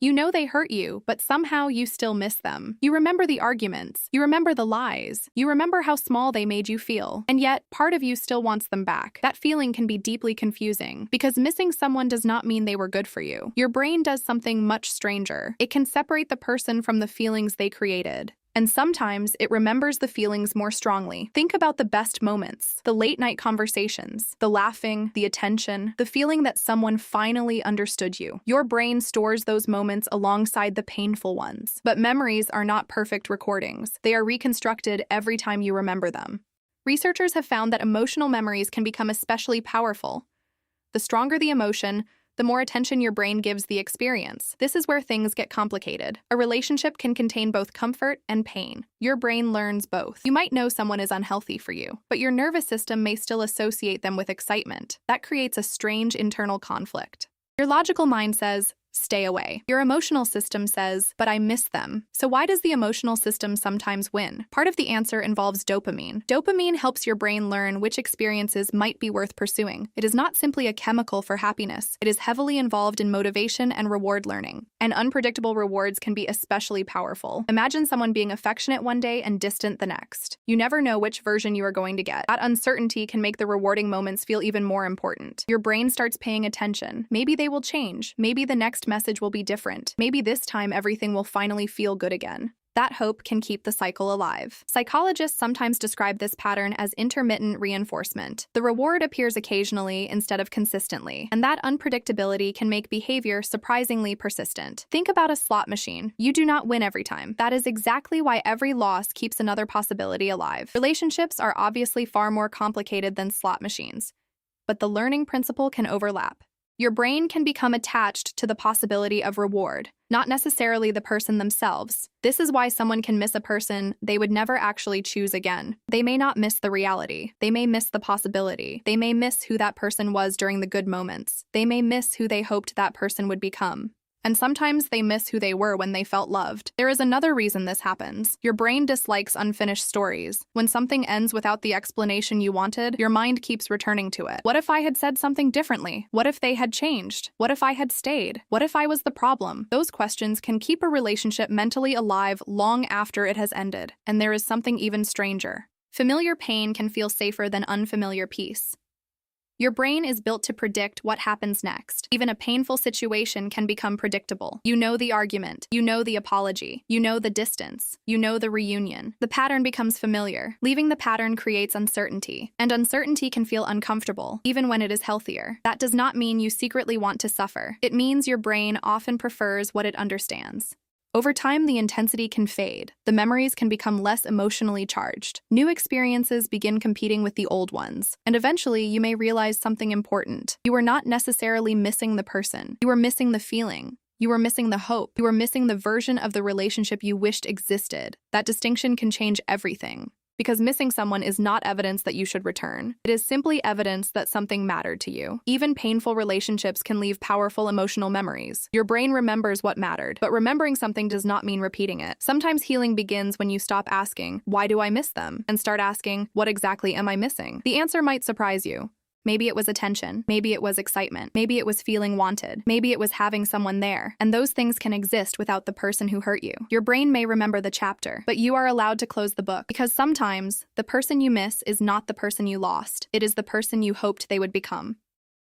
You know they hurt you, but somehow you still miss them. You remember the arguments. You remember the lies. You remember how small they made you feel. And yet, part of you still wants them back. That feeling can be deeply confusing because missing someone does not mean they were good for you. Your brain does something much stranger. It can separate the person from the feelings they created. And sometimes it remembers the feelings more strongly. Think about the best moments, the late-night conversations, the laughing, the attention, the feeling that someone finally understood you. Your brain stores those moments alongside the painful ones. But memories are not perfect recordings. They are reconstructed every time you remember them. Researchers have found that emotional memories can become especially powerful. The stronger the emotion, the more attention your brain gives the experience. This is where things get complicated. A relationship can contain both comfort and pain. Your brain learns both. You might know someone is unhealthy for you, but your nervous system may still associate them with excitement. That creates a strange internal conflict. Your logical mind says, stay away. Your emotional system says, but I miss them. So why does the emotional system sometimes win? Part of the answer involves dopamine. Dopamine helps your brain learn which experiences might be worth pursuing. It is not simply a chemical for happiness. It is heavily involved in motivation and reward learning. And unpredictable rewards can be especially powerful. Imagine someone being affectionate one day and distant the next. You never know which version you are going to get. That uncertainty can make the rewarding moments feel even more important. Your brain starts paying attention. Maybe they will change. Maybe the next message will be different. Maybe this time everything will finally feel good again. That hope can keep the cycle alive. Psychologists sometimes describe this pattern as intermittent reinforcement. The reward appears occasionally instead of consistently, and that unpredictability can make behavior surprisingly persistent. Think about a slot machine. You do not win every time. That is exactly why every loss keeps another possibility alive. Relationships are obviously far more complicated than slot machines, but the learning principle can overlap. Your brain can become attached to the possibility of reward, not necessarily the person themselves. This is why someone can miss a person they would never actually choose again. They may not miss the reality. They may miss the possibility. They may miss who that person was during the good moments. They may miss who they hoped that person would become. And sometimes they miss who they were when they felt loved. There is another reason this happens. Your brain dislikes unfinished stories. When something ends without the explanation you wanted, your mind keeps returning to it. What if I had said something differently? What if they had changed? What if I had stayed? What if I was the problem? Those questions can keep a relationship mentally alive long after it has ended. And there is something even stranger. Familiar pain can feel safer than unfamiliar peace. Your brain is built to predict what happens next. Even a painful situation can become predictable. You know the argument. You know the apology. You know the distance. You know the reunion. The pattern becomes familiar. Leaving the pattern creates uncertainty. And uncertainty can feel uncomfortable, even when it is healthier. That does not mean you secretly want to suffer. It means your brain often prefers what it understands. Over time, the intensity can fade. The memories can become less emotionally charged. New experiences begin competing with the old ones. And eventually, you may realize something important. You are not necessarily missing the person. You are missing the feeling. You are missing the hope. You are missing the version of the relationship you wished existed. That distinction can change everything. Because missing someone is not evidence that you should return. It is simply evidence that something mattered to you. Even painful relationships can leave powerful emotional memories. Your brain remembers what mattered, but remembering something does not mean repeating it. Sometimes healing begins when you stop asking, why do I miss them? And start asking, what exactly am I missing? The answer might surprise you. Maybe it was attention. Maybe it was excitement. Maybe it was feeling wanted. Maybe it was having someone there. And those things can exist without the person who hurt you. Your brain may remember the chapter, but you are allowed to close the book. Because sometimes, the person you miss is not the person you lost. It is the person you hoped they would become.